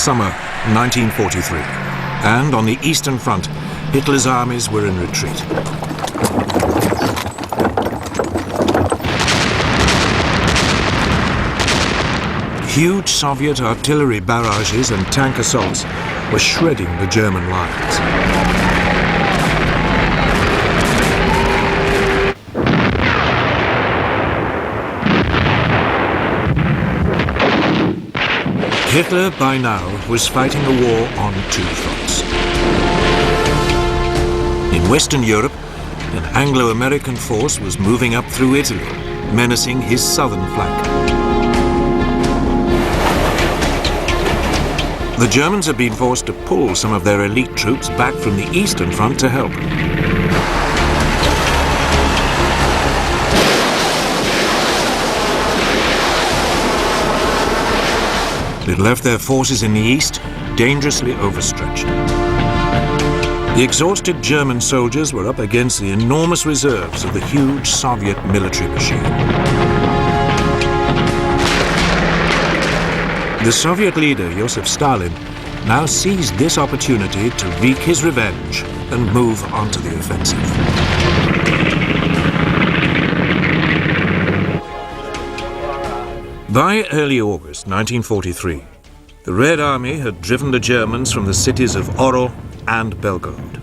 summer 1943, and on the Eastern Front, Hitler's armies were in retreat. Huge Soviet artillery barrages and tank assaults were shredding the German lines. Hitler, by now, was fighting a war on two fronts. In Western Europe, an Anglo-American force was moving up through Italy, menacing his southern flank. The Germans had been forced to pull some of their elite troops back from the Eastern Front to help. It left their forces in the east dangerously overstretched. The exhausted German soldiers were up against the enormous reserves of the huge Soviet military machine. The Soviet leader, Joseph Stalin, now seized this opportunity to wreak his revenge and move onto the offensive. By early August 1943, the Red Army had driven the Germans from the cities of Orel and Belgorod.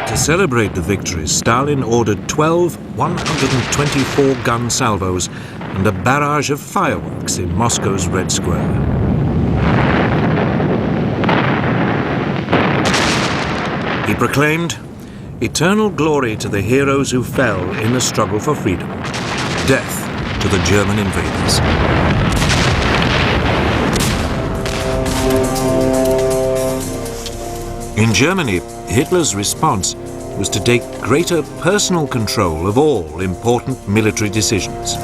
To celebrate the victories, Stalin ordered 12 124-gun salvos and a barrage of fireworks in Moscow's Red Square. He proclaimed, "Eternal glory to the heroes who fell in the struggle for freedom. Death to the German invaders." In Germany, Hitler's response was to take greater personal control of all important military decisions.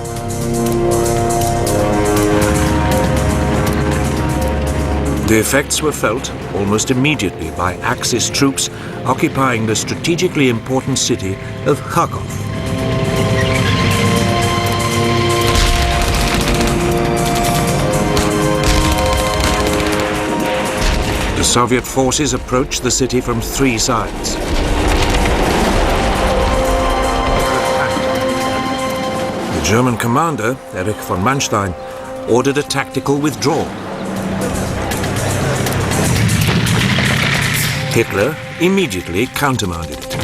The effects were felt almost immediately by Axis troops occupying the strategically important city of Kharkov. The Soviet forces approached the city from three sides. The German commander, Erich von Manstein, ordered a tactical withdrawal. Hitler immediately countermanded it.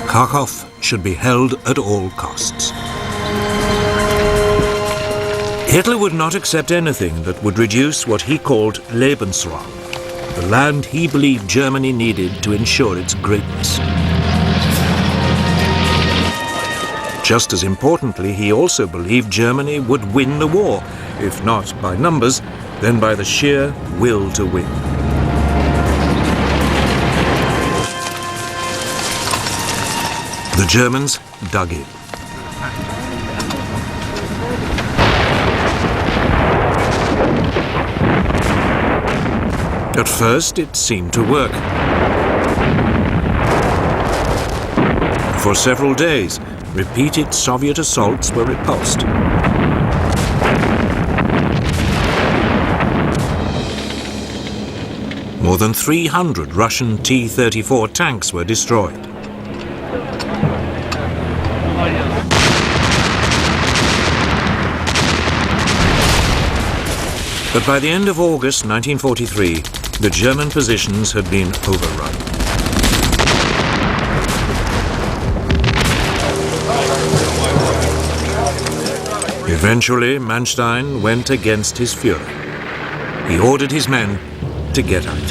Kharkov should be held at all costs. Hitler would not accept anything that would reduce what he called Lebensraum, the land he believed Germany needed to ensure its greatness. Just as importantly, he also believed Germany would win the war, if not by numbers, then by the sheer will to win. The Germans dug in. At first, it seemed to work. For several days, repeated Soviet assaults were repulsed. More than 300 Russian T-34 tanks were destroyed. But by the end of August 1943, the German positions had been overrun. Eventually, Manstein went against his Führer. He ordered his men to get out.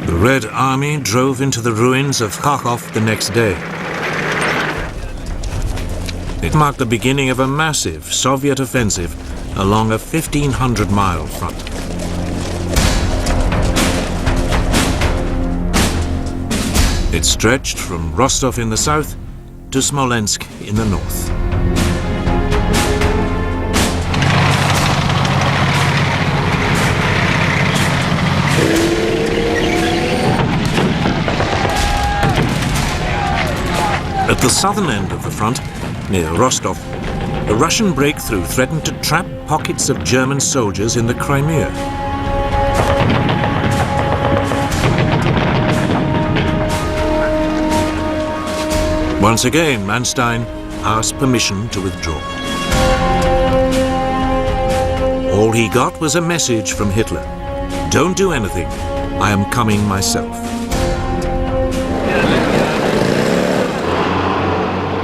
The Red Army drove into the ruins of Kharkov the next day. It marked the beginning of a massive Soviet offensive along a 1,500-mile front. It stretched from Rostov in the south to Smolensk in the north. At the southern end of the front, near Rostov, a Russian breakthrough threatened to trap pockets of German soldiers in the Crimea. Once again, Manstein asked permission to withdraw. All he got was a message from Hitler. Don't do anything. I am coming myself.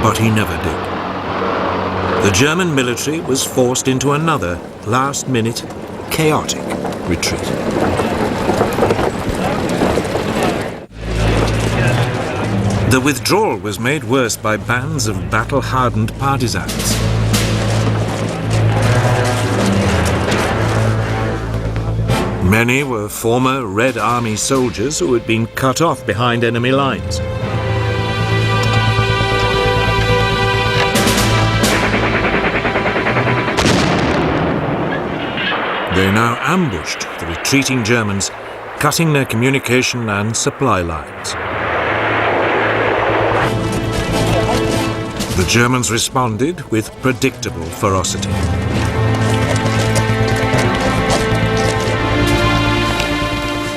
But he never did. The German military was forced into another last-minute, chaotic retreat. The withdrawal was made worse by bands of battle-hardened partisans. Many were former Red Army soldiers who had been cut off behind enemy lines. They now ambushed the retreating Germans, cutting their communication and supply lines. The Germans responded with predictable ferocity.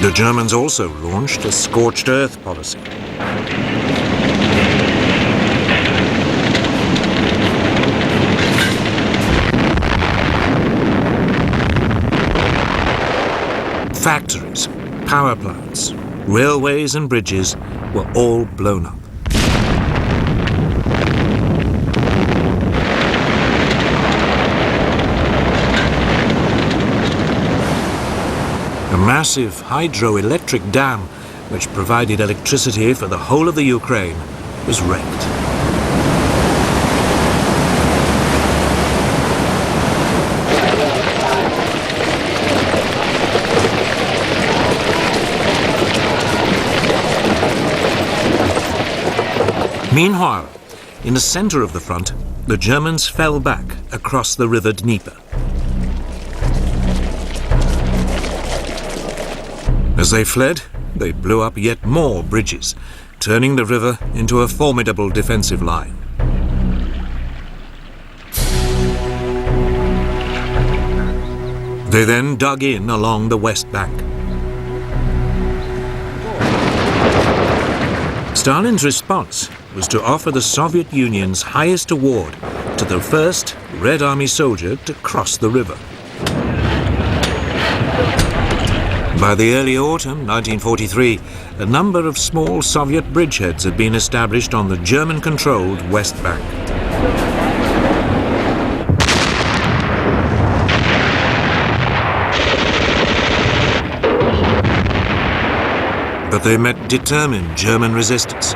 The Germans also launched a scorched earth policy. Factories, power plants, railways and bridges were all blown up. A massive hydroelectric dam, which provided electricity for the whole of the Ukraine, was wrecked. Meanwhile, in the center of the front, the Germans fell back across the river Dnieper. As they fled, they blew up yet more bridges, turning the river into a formidable defensive line. They then dug in along the west bank. Stalin's response was to offer the Soviet Union's highest award to the first Red Army soldier to cross the river. By the early autumn 1943, a number of small Soviet bridgeheads had been established on the German-controlled West Bank. But they met determined German resistance.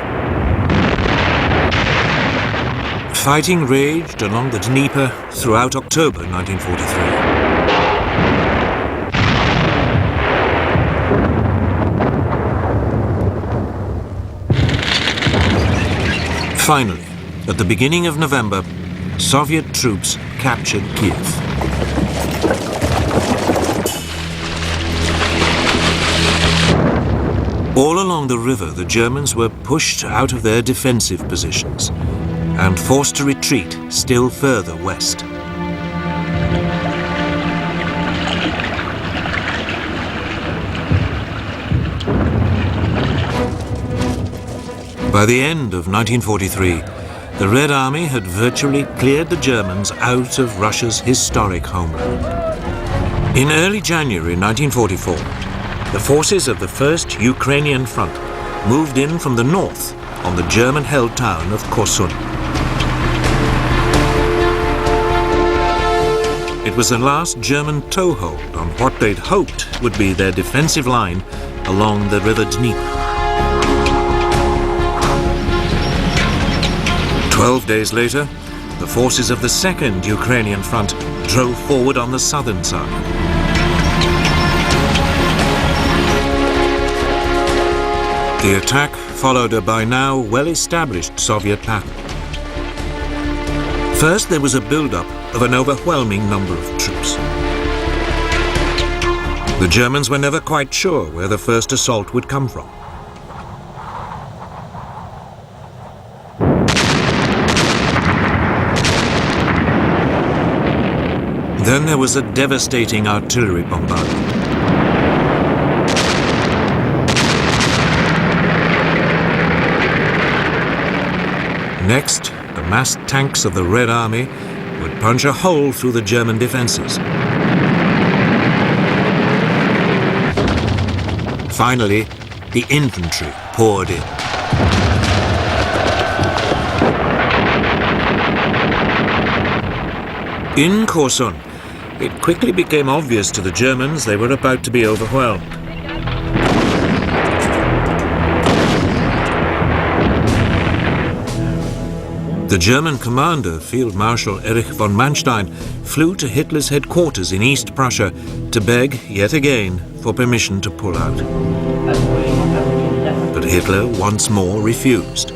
Fighting raged along the Dnieper throughout October 1943. Finally, at the beginning of November, Soviet troops captured Kiev. All along the river, the Germans were pushed out of their defensive positions and forced to retreat still further west. By the end of 1943, the Red Army had virtually cleared the Germans out of Russia's historic homeland. In early January 1944, the forces of the First Ukrainian Front moved in from the north on the German-held town of Korsun. It was the last German toehold on what they'd hoped would be their defensive line along the river Dnieper. 12 days later, the forces of the Second Ukrainian Front drove forward on the southern side. The attack followed a by now well-established Soviet pattern. First, there was a build-up of an overwhelming number of troops. The Germans were never quite sure where the first assault would come from. Then there was a devastating artillery bombardment. Next, the massed tanks of the Red Army would punch a hole through the German defenses. Finally, the infantry poured in. In Korsun, it quickly became obvious to the Germans they were about to be overwhelmed. The German commander, Field Marshal Erich von Manstein, flew to Hitler's headquarters in East Prussia to beg, yet again, for permission to pull out. But Hitler once more refused.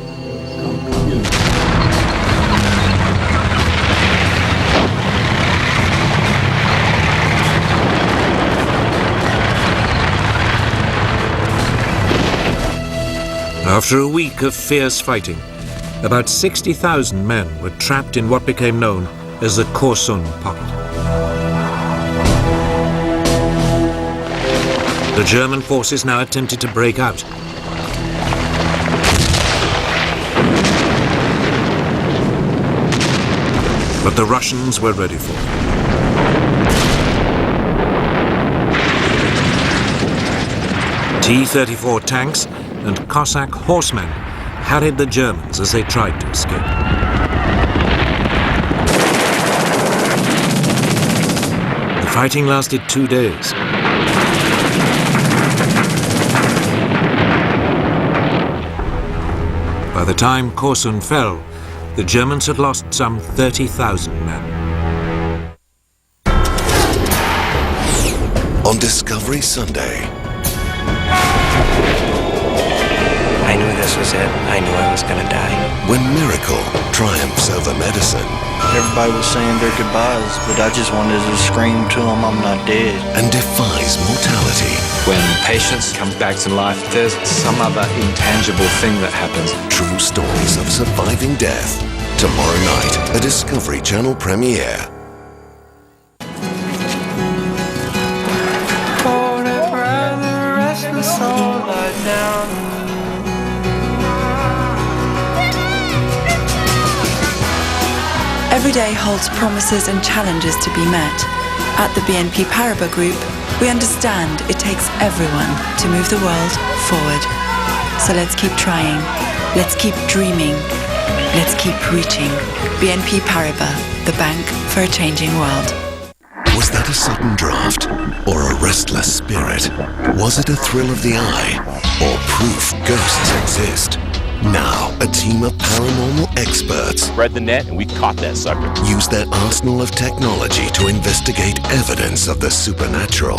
After a week of fierce fighting, about 60,000 men were trapped in what became known as the Korsun pocket. The German forces now attempted to break out. But the Russians were ready for it. T-34 tanks and Cossack horsemen harried the Germans as they tried to escape. The fighting lasted 2 days. By the time Korsun fell, the Germans had lost some 30,000 men. On Discovery Sunday. I knew this was it. I knew I was gonna die. When miracle triumphs over medicine. Everybody was saying their goodbyes, but I just wanted to scream to them, I'm not dead. And defies mortality. When patience comes back to life, there's some other intangible thing that happens. True stories of surviving death. Tomorrow night, a Discovery Channel premiere. Every day holds promises and challenges to be met. At the BNP Paribas Group, we understand it takes everyone to move the world forward. So let's keep trying, let's keep dreaming, let's keep reaching. BNP Paribas, the bank for a changing world. Was that a sudden draft or a restless spirit? Was it a thrill of the eye or proof ghosts exist? Now, a team of paranormal experts spread the net and we caught that sucker. Use their arsenal of technology to investigate evidence of the supernatural.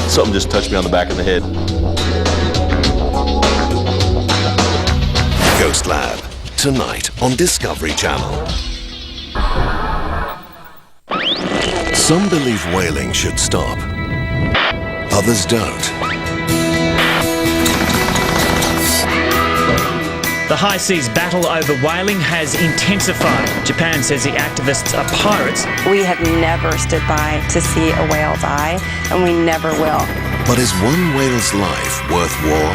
Something just touched me on the back of the head. Ghost Lab, tonight on Discovery Channel. Some believe whaling should stop. Others don't. The high seas battle over whaling has intensified. Japan says the activists are pirates. We have never stood by to see a whale die, and we never will. But is one whale's life worth war?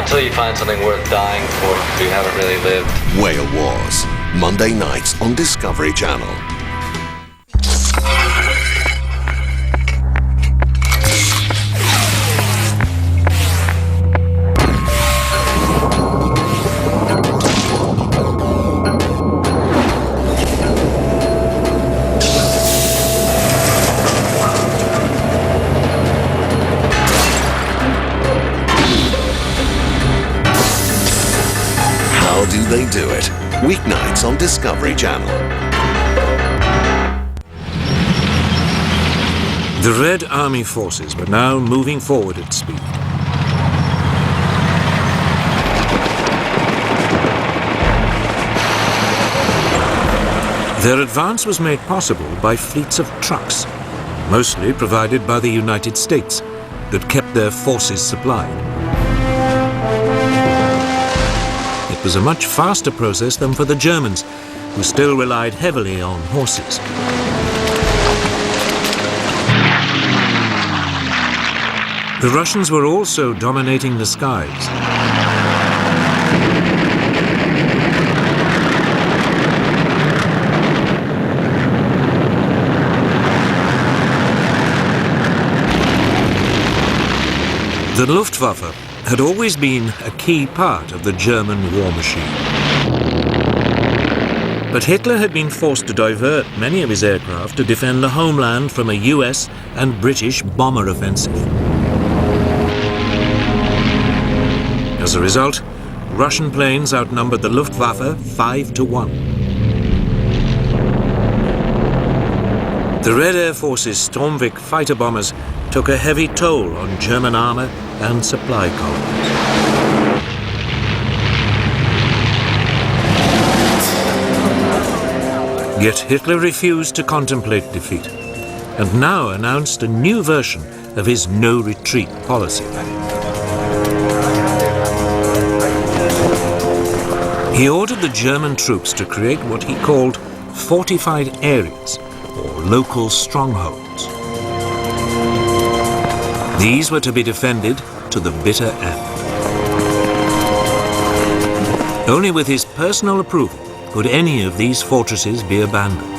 Until you find something worth dying for, you haven't really lived. Whale Wars, Monday nights on Discovery Channel. They do it. Weeknights on Discovery Channel. The Red Army forces were now moving forward at speed. Their advance was made possible by fleets of trucks, mostly provided by the United States, that kept their forces supplied. It was a much faster process than for the Germans, who still relied heavily on horses. The Russians were also dominating the skies. The Luftwaffe had always been a key part of the German war machine. But Hitler had been forced to divert many of his aircraft to defend the homeland from a US and British bomber offensive. As a result, Russian planes outnumbered the Luftwaffe 5-1. The Red Air Force's Stormvik fighter bombers took a heavy toll on German armor and supply columns. Yet Hitler refused to contemplate defeat and now announced a new version of his no-retreat policy. He ordered the German troops to create what he called fortified areas, or local strongholds. These were to be defended to the bitter end. Only with his personal approval could any of these fortresses be abandoned.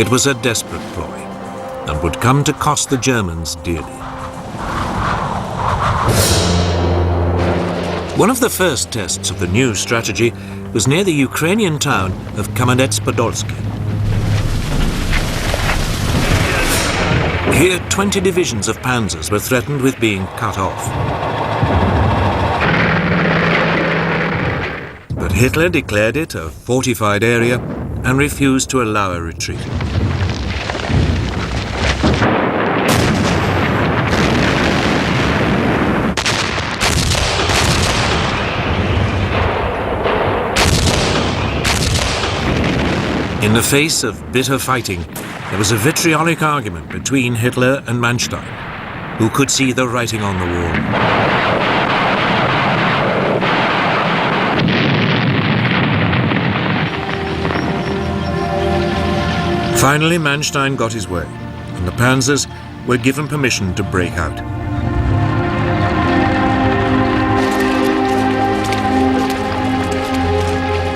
It was a desperate ploy and would come to cost the Germans dearly. One of the first tests of the new strategy was near the Ukrainian town of Kamenets-Podolsky. Here, 20 divisions of panzers were threatened with being cut off. But Hitler declared it a fortified area and refused to allow a retreat. In the face of bitter fighting, there was a vitriolic argument between Hitler and Manstein, who could see the writing on the wall. Finally, Manstein got his way, and the panzers were given permission to break out.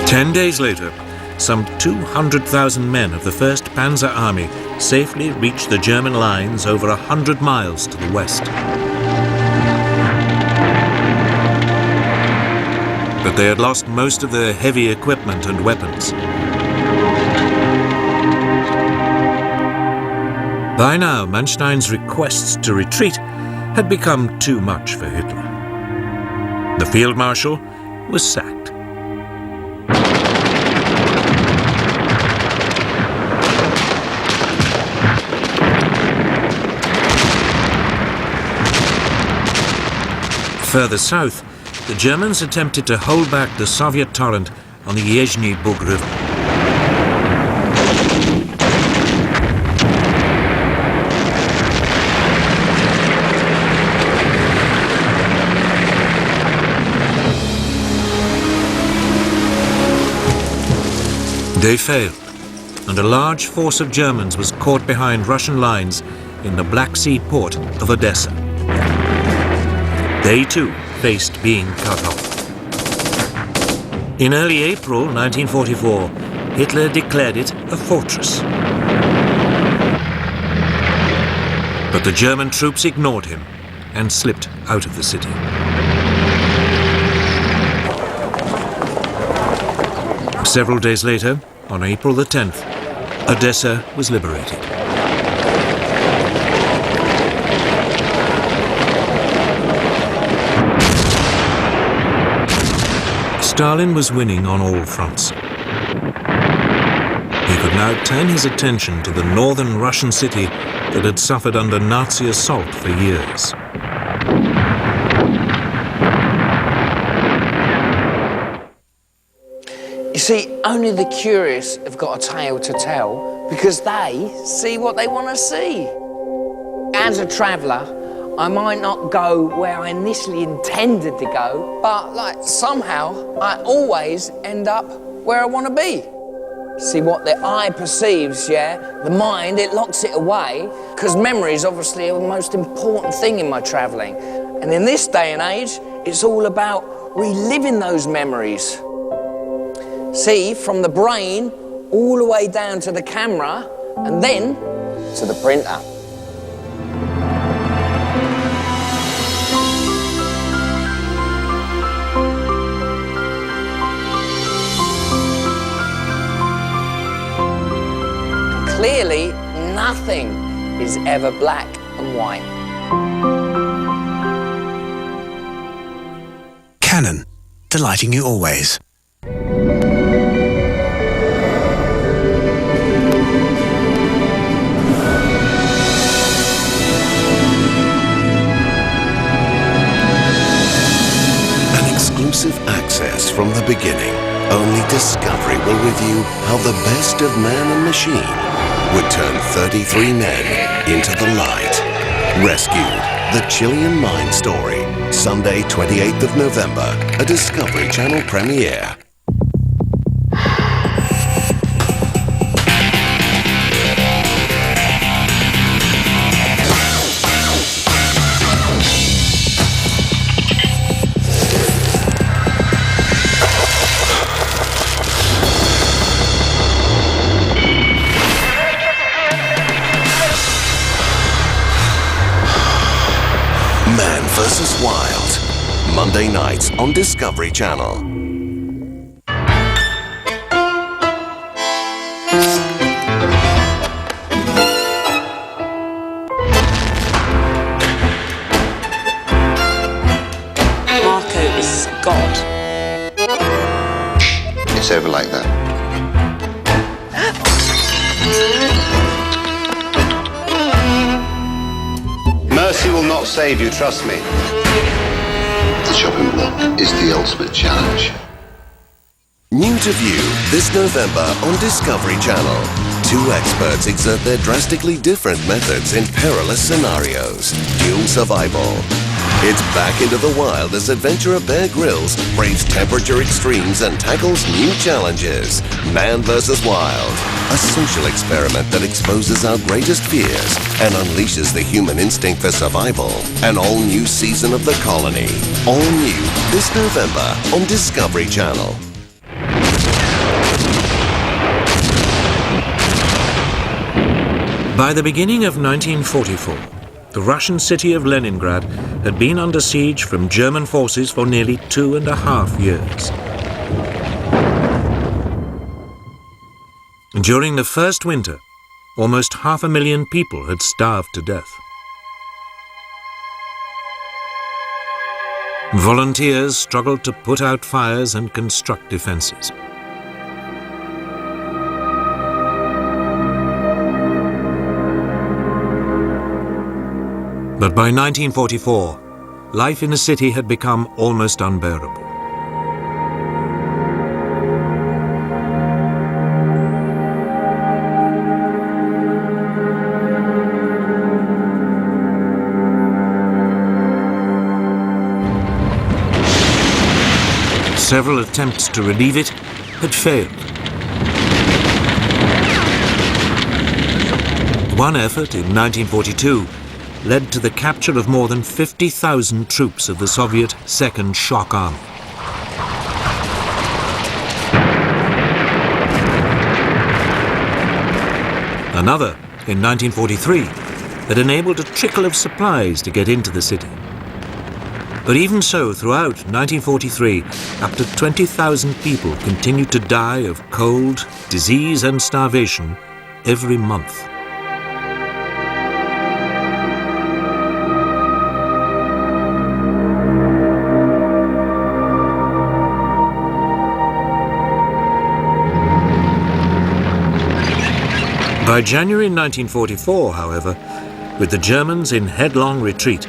Ten days later, some 200,000 men of the 1st Panzer Army safely reached the German lines over 100 miles to the west. But they had lost most of their heavy equipment and weapons. By now, Manstein's requests to retreat had become too much for Hitler. The field marshal was sacked. Further south, the Germans attempted to hold back the Soviet torrent on the Yezhny Bug River. They failed, and a large force of Germans was caught behind Russian lines in the Black Sea port of Odessa. They too faced being cut off. In early April 1944, Hitler declared it a fortress. But the German troops ignored him and slipped out of the city. Several days later, on April the 10th, Odessa was liberated. Stalin was winning on all fronts. He could now turn his attention to the northern Russian city that had suffered under Nazi assault for years. You see, only the curious have got a tale to tell because they see what they want to see. As a traveller, I might not go where I initially intended to go, but somehow I always end up where I want to be. See, what the eye perceives, yeah, the mind, it locks it away, because memory is obviously the most important thing in my travelling. And in this day and age, it's all about reliving those memories. See, from the brain all the way down to the camera and then to the printer. Clearly, nothing is ever black and white. Canon, delighting you always. An exclusive access from the beginning. Only Discovery will review how the best of man and machine would turn 33 men into the light. Rescued, the Chilean Mine story. Sunday, 28th of November, a Discovery Channel premiere. Man vs. Wild. Monday nights on Discovery Channel. Marco is God. It's over like that. Mercy will not save you, trust me. The chopping block is the ultimate challenge. New to view this November on Discovery Channel. Two experts exert their drastically different methods in perilous scenarios. Dual survival. It's back into the wild as adventurer Bear Grylls braves temperature extremes and tackles new challenges. Man vs. Wild. A social experiment that exposes our greatest fears and unleashes the human instinct for survival. An all-new season of The Colony. All new this November on Discovery Channel. By the beginning of 1944, the Russian city of Leningrad had been under siege from German forces for nearly 2.5 years. During the first winter, almost 500,000 people had starved to death. Volunteers struggled to put out fires and construct defenses. But by 1944, life in the city had become almost unbearable. Several attempts to relieve it had failed. One effort in 1942 led to the capture of more than 50,000 troops of the Soviet Second Shock Army. Another, in 1943, had enabled a trickle of supplies to get into the city. But even so, throughout 1943, up to 20,000 people continued to die of cold, disease and starvation every month. By January 1944, however, with the Germans in headlong retreat,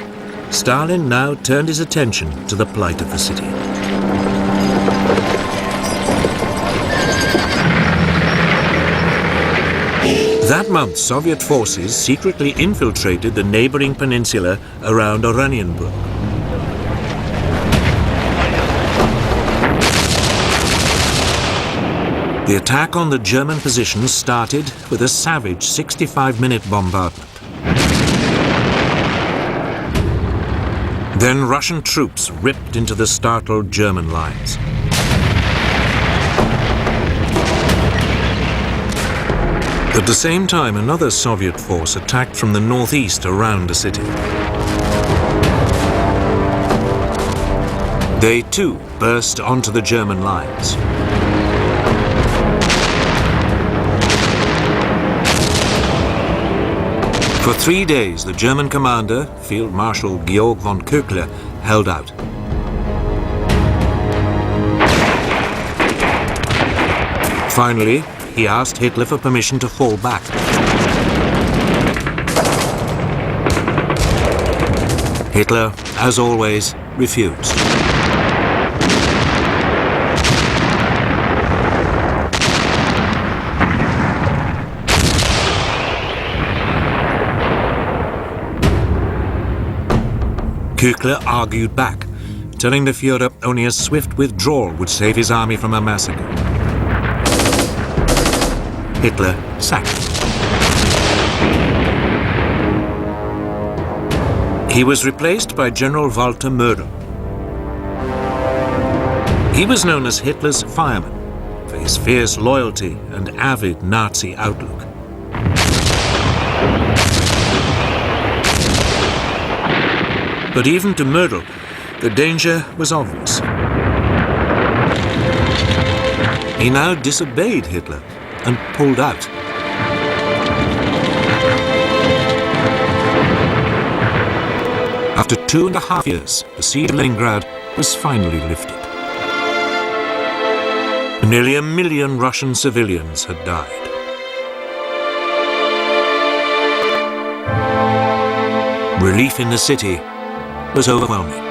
Stalin now turned his attention to the plight of the city. That month, Soviet forces secretly infiltrated the neighboring peninsula around Oranienburg. The attack on the German positions started with a savage 65-minute bombardment. Then Russian troops ripped into the startled German lines. At the same time, another Soviet force attacked from the northeast around the city. They too burst onto the German lines. For 3 days, the German commander, Field Marshal Georg von Köchler, held out. Finally, he asked Hitler for permission to fall back. Hitler, as always, refused. Köchler argued back, telling the Führer only a swift withdrawal would save his army from a massacre. Hitler sacked him. He was replaced by General Walter Mödel. He was known as Hitler's fireman for his fierce loyalty and avid Nazi outlook. But even to Mödel, the danger was obvious. He now disobeyed Hitler and pulled out. After 2.5 years, the siege of Leningrad was finally lifted. Nearly 1 million Russian civilians had died. Relief in the city was overwhelming.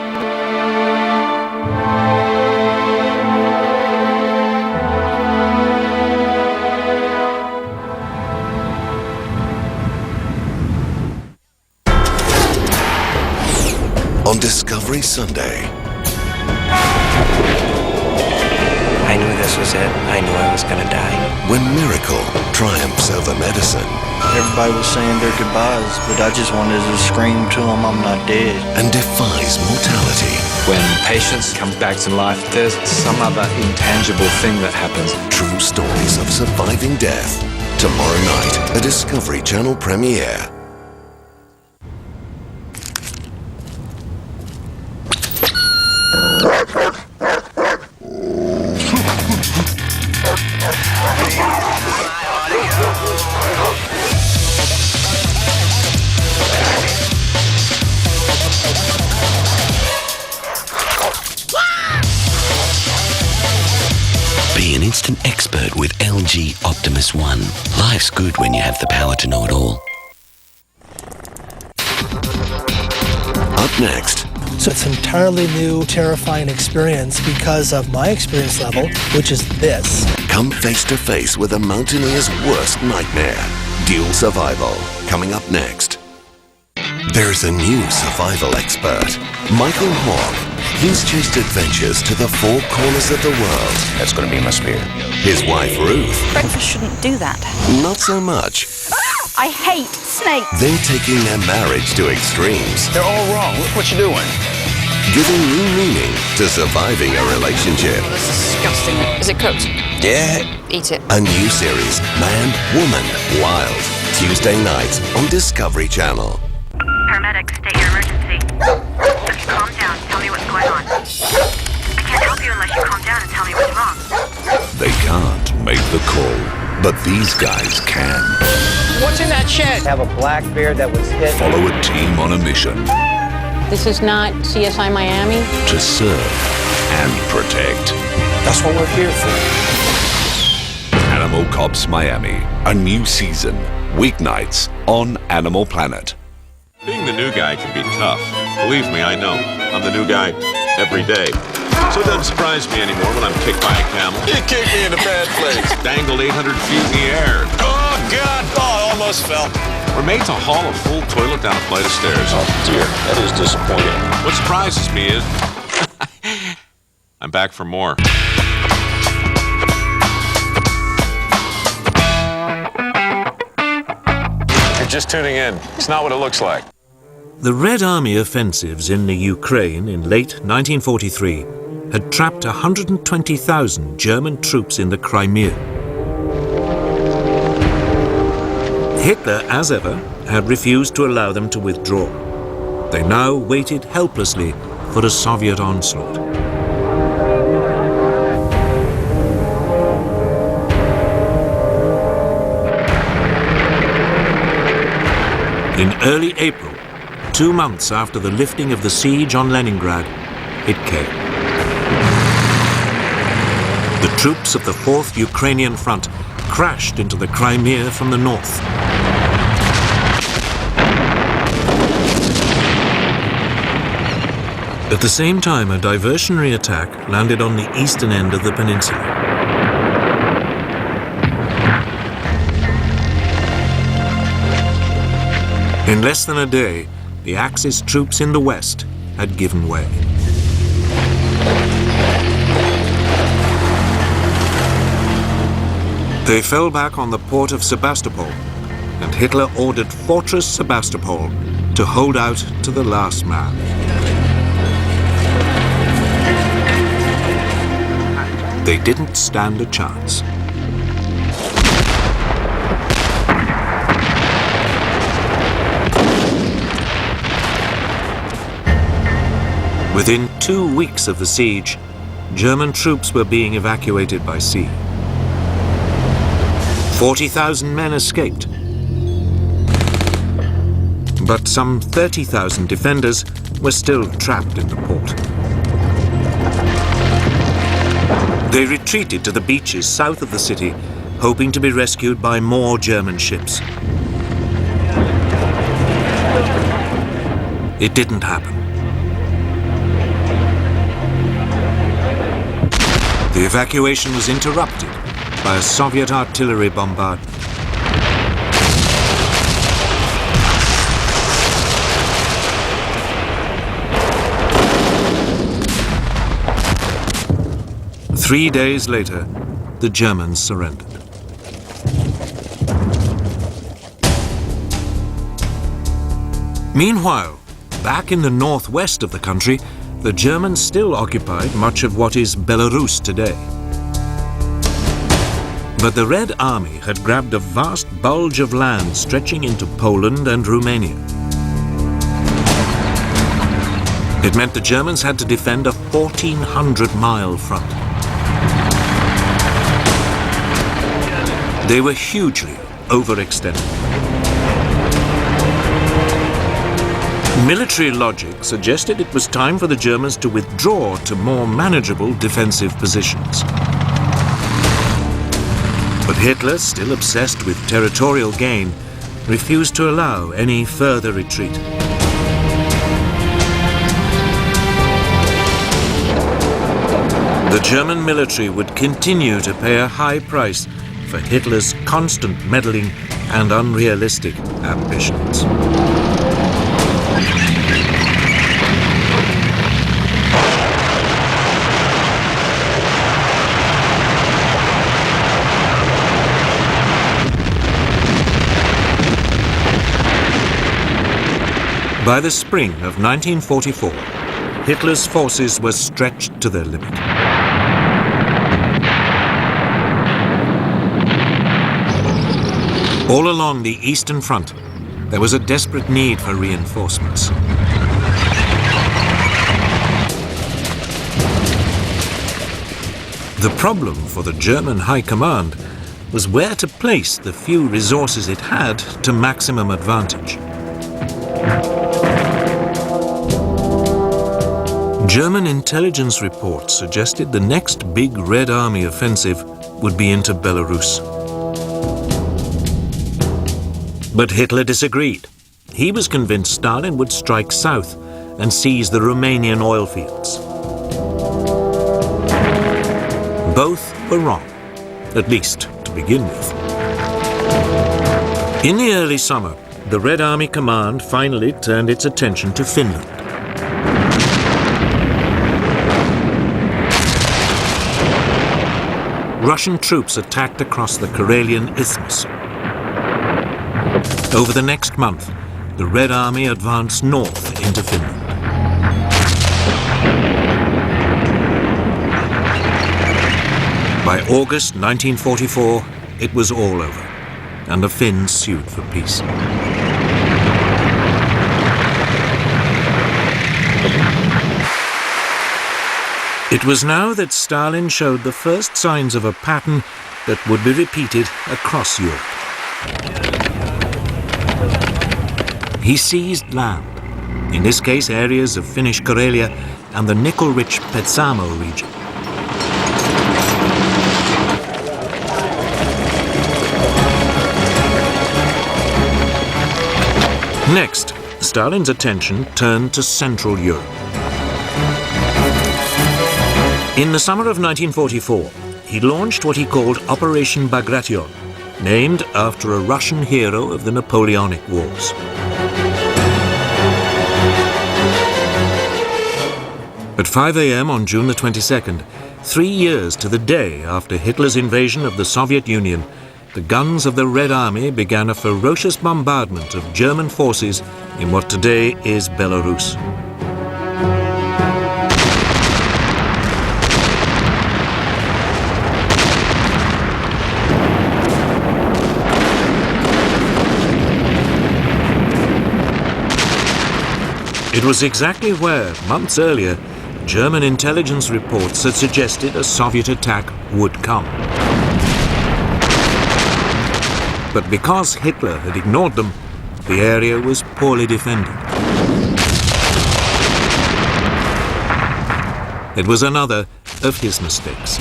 On Discovery Sunday. I knew this was it. I knew I was gonna die. When miracle triumphs over medicine. Everybody was saying their goodbyes, but I just wanted to scream to them, I'm not dead. And defies mortality. When patients come back to life, there's some other intangible thing that happens. True stories of surviving death. Tomorrow night, a Discovery Channel premiere. Be an instant expert with LG Optimus One. Life's good when you have the power to know it all. Up next. So it's an entirely new, terrifying experience because of my experience level, which is this. Come face to face with a mountaineer's worst nightmare. Dual Survival. Coming up next. There's a new survival expert, Michael Hawke. He's chased adventures to the four corners of the world. That's going to be my spear. His wife, Ruth. Breakfast shouldn't do that. Not so much. I hate snakes. They're taking their marriage to extremes. They're all wrong. Look what you're doing. Giving new meaning to surviving a relationship. That's disgusting. Is it cooked? Yeah. Eat it. A new series, Man, Woman, Wild. Tuesday nights on Discovery Channel. Paramedics, state your emergency. Just calm down. Tell me what's going on. I can't help you unless you calm down and tell me what's wrong. They can't make the call, but these guys can. What's in that shed? Have a black bear that was hit. Follow a team on a mission. This is not CSI Miami. To serve and protect. That's what we're here for. Animal Cops Miami, a new season. Weeknights on Animal Planet. Being the new guy can be tough. Believe me, I know. I'm the new guy every day. So it doesn't surprise me anymore when I'm kicked by a camel. You kicked me in a bad place. Dangled 800 feet in the air. Oh, God. Oh, I almost fell. We're made to haul a full toilet down a flight of stairs. Oh, dear. That is disappointing. What surprises me is I'm back for more. just tuning in. It's not what it looks like. The Red Army offensives in the Ukraine in late 1943 had trapped 120,000 German troops in the Crimea. Hitler, as ever, had refused to allow them to withdraw. They now waited helplessly for a Soviet onslaught. In early April, 2 months after the lifting of the siege on Leningrad, it came. The troops of the 4th Ukrainian Front crashed into the Crimea from the north. At the same time, a diversionary attack landed on the eastern end of the peninsula. In less than a day, the Axis troops in the west had given way. They fell back on the port of Sebastopol, and Hitler ordered Fortress Sebastopol to hold out to the last man. They didn't stand a chance. Within 2 weeks of the siege, German troops were being evacuated by sea. 40,000 men escaped, but some 30,000 defenders were still trapped in the port. They retreated to the beaches south of the city, hoping to be rescued by more German ships. It didn't happen. The evacuation was interrupted by a Soviet artillery bombardment. Three days later, the Germans surrendered. Meanwhile, back in the northwest of the country, the Germans still occupied much of what is Belarus today. But the Red Army had grabbed a vast bulge of land stretching into Poland and Romania. It meant the Germans had to defend a 1,400-mile front. They were hugely overextended. Military logic suggested it was time for the Germans to withdraw to more manageable defensive positions. But Hitler, still obsessed with territorial gain, refused to allow any further retreat. The German military would continue to pay a high price for Hitler's constant meddling and unrealistic ambitions. By the spring of 1944, Hitler's forces were stretched to their limit. All along the Eastern Front, there was a desperate need for reinforcements. The problem for the German High Command was where to place the few resources it had to maximum advantage. German intelligence reports suggested the next big Red Army offensive would be into Belarus. But Hitler disagreed. He was convinced Stalin would strike south and seize the Romanian oil fields. Both were wrong, at least to begin with. In the early summer, the Red Army Command finally turned its attention to Finland. Russian troops attacked across the Karelian Isthmus. Over the next month, the Red Army advanced north into Finland. By August 1944, it was all over, and the Finns sued for peace. It was now that Stalin showed the first signs of a pattern that would be repeated across Europe. He seized land, in this case areas of Finnish Karelia and the nickel-rich Petsamo region. Next, Stalin's attention turned to Central Europe. In the summer of 1944, he launched what he called Operation Bagration, named after a Russian hero of the Napoleonic Wars. At 5 a.m. on June the 22nd, 3 years to the day after Hitler's invasion of the Soviet Union, the guns of the Red Army began a ferocious bombardment of German forces in what today is Belarus. It was exactly where, months earlier, German intelligence reports had suggested a Soviet attack would come. But because Hitler had ignored them, the area was poorly defended. It was another of his mistakes.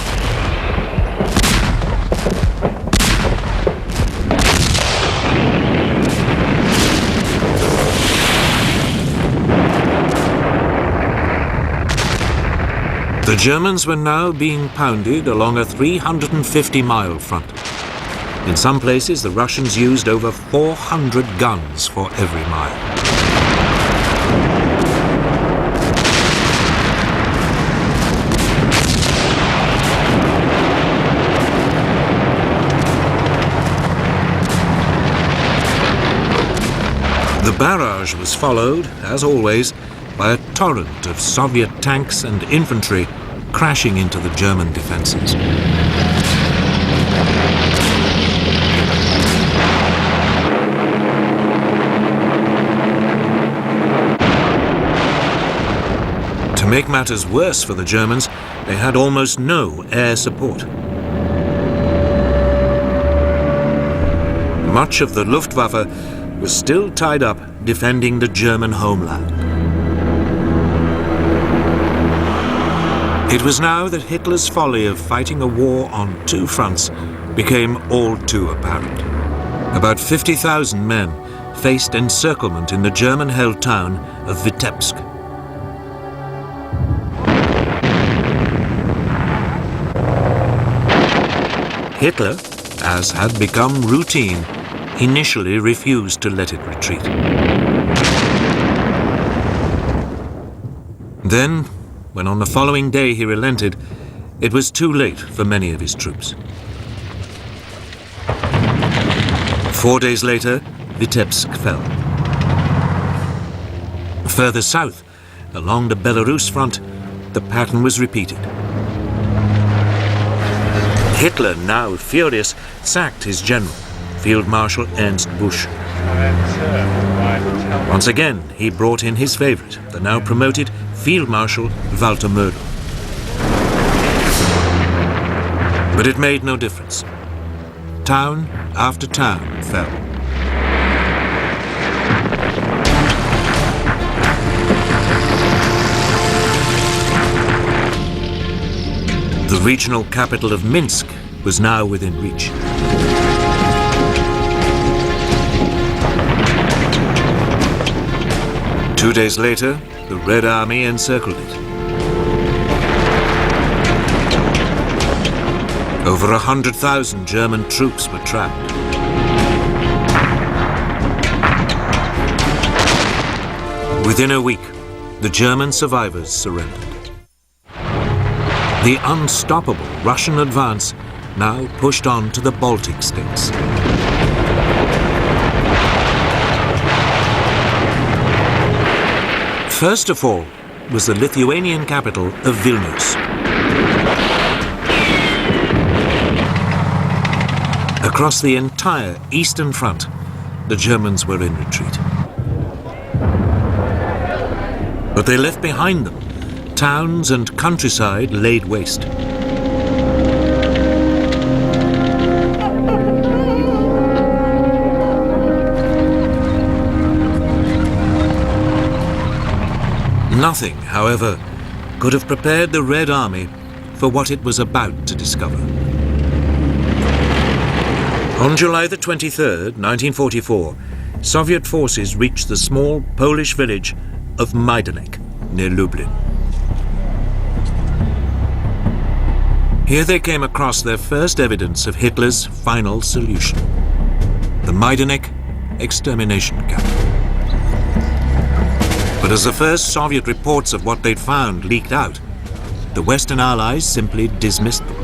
The Germans were now being pounded along a 350-mile front. In some places, the Russians used over 400 guns for every mile. The barrage was followed, as always, by a torrent of Soviet tanks and infantry crashing into the German defenses. To make matters worse for the Germans, they had almost no air support. Much of the Luftwaffe was still tied up defending the German homeland. It was now that Hitler's folly of fighting a war on two fronts became all too apparent. About 50,000 men faced encirclement in the German-held town of Vitebsk. Hitler, as had become routine, initially refused to let it retreat. Then, when on the following day he relented, it was too late for many of his troops. 4 days later, Vitebsk fell. Further south, along the Belarus front, the pattern was repeated. Hitler, now furious, sacked his general, Field Marshal Ernst Busch. Once again, he brought in his favorite, the now promoted Field Marshal Walter Mödel. But it made no difference. Town after town fell. The regional capital of Minsk was now within reach. Two days later, the Red Army encircled it. Over 100,000 German troops were trapped. Within a week, the German survivors surrendered. The unstoppable Russian advance now pushed on to the Baltic states. First of all was the Lithuanian capital of Vilnius. Across the entire Eastern Front, the Germans were in retreat. But they left behind them towns and countryside laid waste. Nothing, however, could have prepared the Red Army for what it was about to discover. On July the 23rd, 1944, Soviet forces reached the small Polish village of Majdanek, near Lublin. Here they came across their first evidence of Hitler's final solution, the Majdanek extermination camp. But as the first Soviet reports of what they'd found leaked out, the Western Allies simply dismissed them.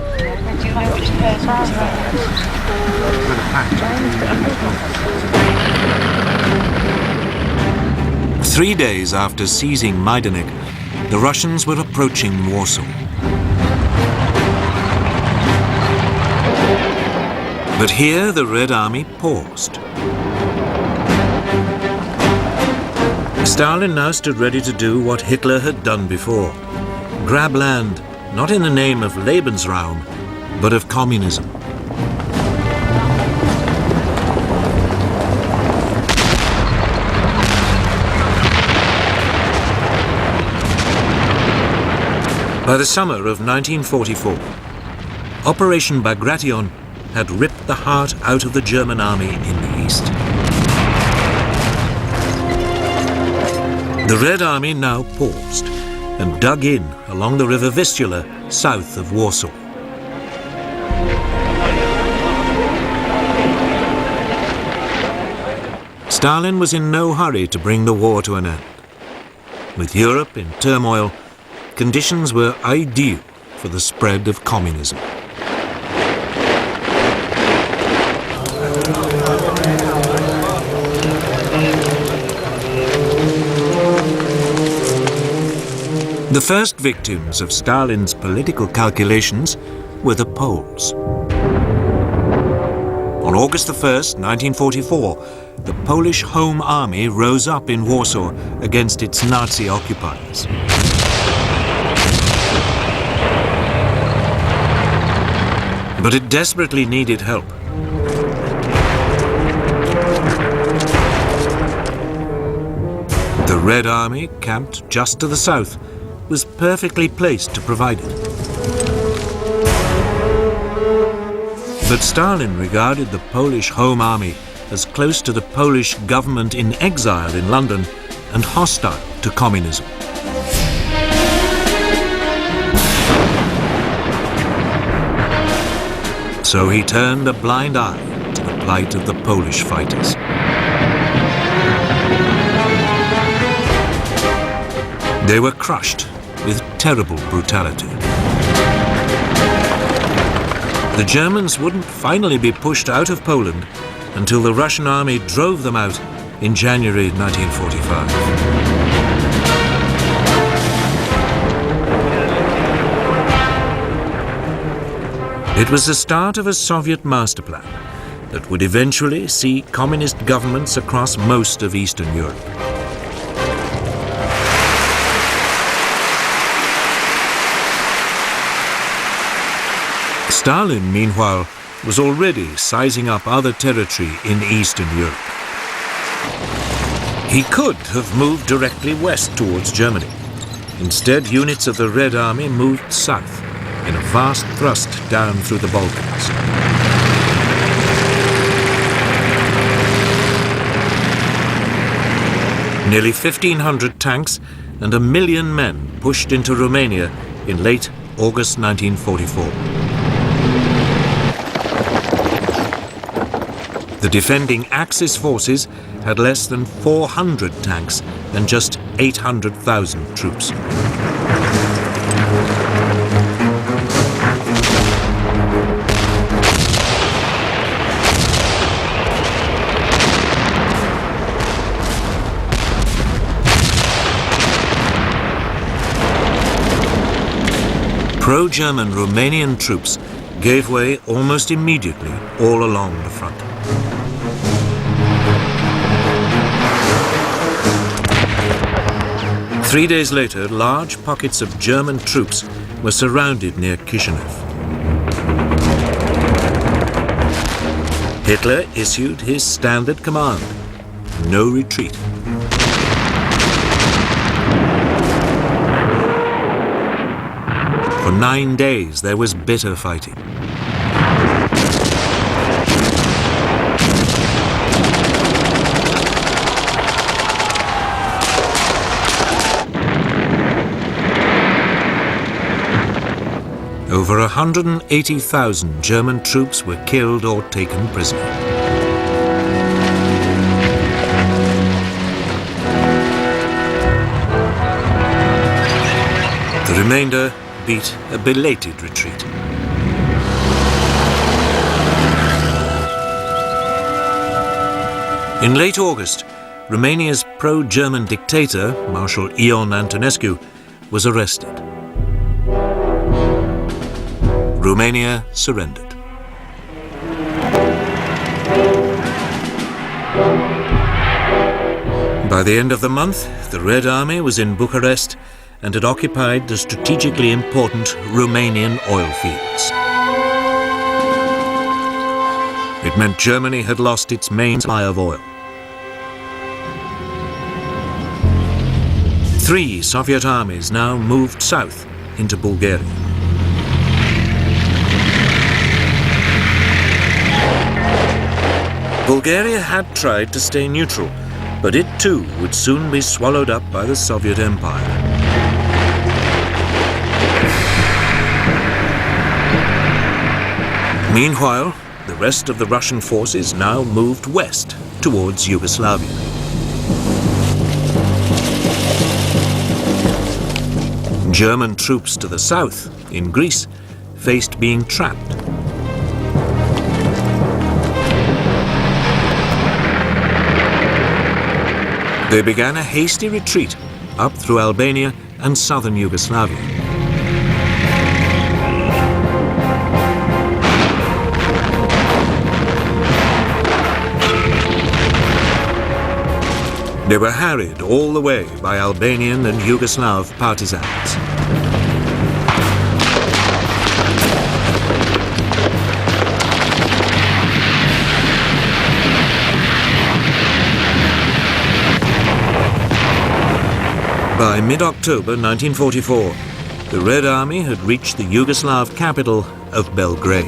3 days after seizing Majdanek, the Russians were approaching Warsaw. But here the Red Army paused. Stalin now stood ready to do what Hitler had done before, grab land not in the name of Lebensraum, but of communism. By the summer of 1944, Operation Bagration had ripped the heart out of the German army in the east. The Red Army now paused and dug in along the river Vistula, south of Warsaw. Stalin was in no hurry to bring the war to an end. With Europe in turmoil, conditions were ideal for the spread of communism. The first victims of Stalin's political calculations were the Poles. On August 1st, 1944, the Polish Home Army rose up in Warsaw against its Nazi occupiers. But it desperately needed help. The Red Army, camped just to the south, was perfectly placed to provide it. But Stalin regarded the Polish Home Army as close to the Polish government in exile in London and hostile to communism. So he turned a blind eye to the plight of the Polish fighters. They were crushed with terrible brutality. The Germans wouldn't finally be pushed out of Poland until the Russian army drove them out in January 1945. It was the start of a Soviet master plan that would eventually see communist governments across most of Eastern Europe. Stalin, meanwhile, was already sizing up other territory in Eastern Europe. He could have moved directly west towards Germany. Instead, units of the Red Army moved south in a vast thrust down through the Balkans. Nearly 1,500 tanks and 1 million men pushed into Romania in late August 1944. The defending Axis forces had less than 400 tanks and just 800,000 troops. Pro-German Romanian troops gave way almost immediately all along the front. Three days later, large pockets of German troops were surrounded near Kishinev. Hitler issued his standard command: no retreat. For 9 days there was bitter fighting. Over 180,000 German troops were killed or taken prisoner. The remainder beat a belated retreat. In late August, Romania's pro-German dictator, Marshal Ion Antonescu, was arrested. Romania surrendered. By the end of the month, the Red Army was in Bucharest and had occupied the strategically important Romanian oil fields. It meant Germany had lost its main supply of oil. 3 Soviet armies now moved south into Bulgaria. Bulgaria had tried to stay neutral, but it too would soon be swallowed up by the Soviet Empire. Meanwhile, the rest of the Russian forces now moved west towards Yugoslavia. German troops to the south, in Greece, faced being trapped. They began a hasty retreat up through Albania and southern Yugoslavia. They were harried all the way by Albanian and Yugoslav partisans. By mid-October 1944, the Red Army had reached the Yugoslav capital of Belgrade.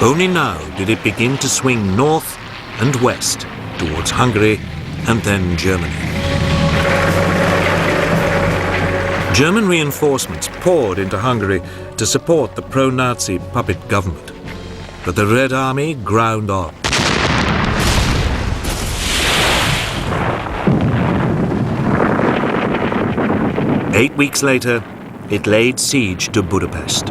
Only now did it begin to swing north and west towards Hungary and then Germany. German reinforcements poured into Hungary to support the pro-Nazi puppet government, but the Red Army ground on. Eight weeks later, it laid siege to Budapest.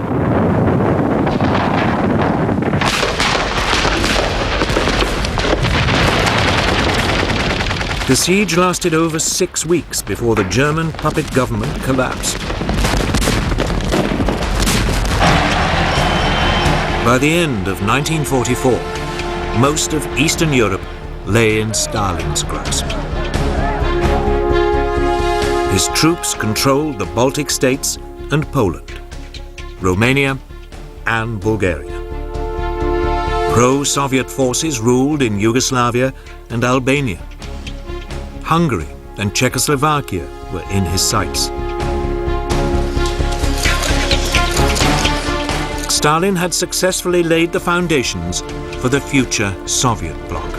The siege lasted over 6 weeks before the German puppet government collapsed. By the end of 1944, most of Eastern Europe lay in Stalin's grasp. His troops controlled the Baltic states and Poland, Romania and Bulgaria. Pro-Soviet forces ruled in Yugoslavia and Albania. Hungary and Czechoslovakia were in his sights. Stalin had successfully laid the foundations for the future Soviet bloc.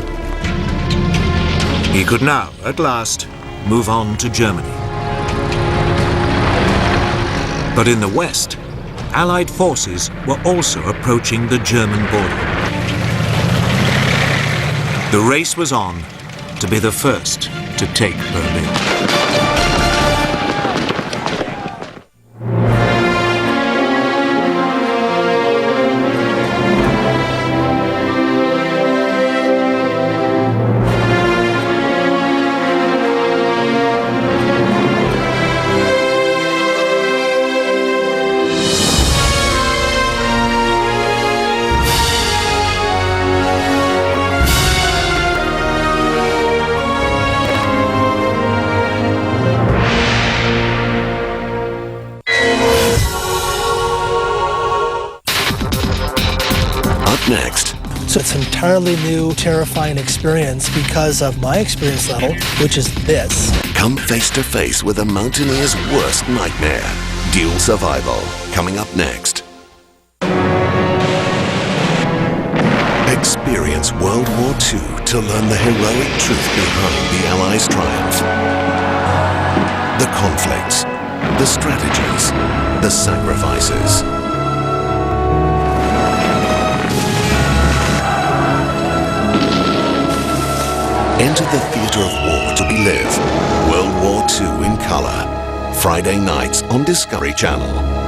He could now, at last, move on to Germany. But in the West, Allied forces were also approaching the German border. The race was on to be the first to take Berlin. entirely new, terrifying experience because of my experience level, which is this. Come face to face with a mountaineer's worst nightmare. Dual Survival, coming up next. Experience World War II to learn the heroic truth behind the Allies' triumph. The conflicts, the strategies, the sacrifices. Enter the theatre of war to relive World War II in colour. Friday nights on Discovery Channel.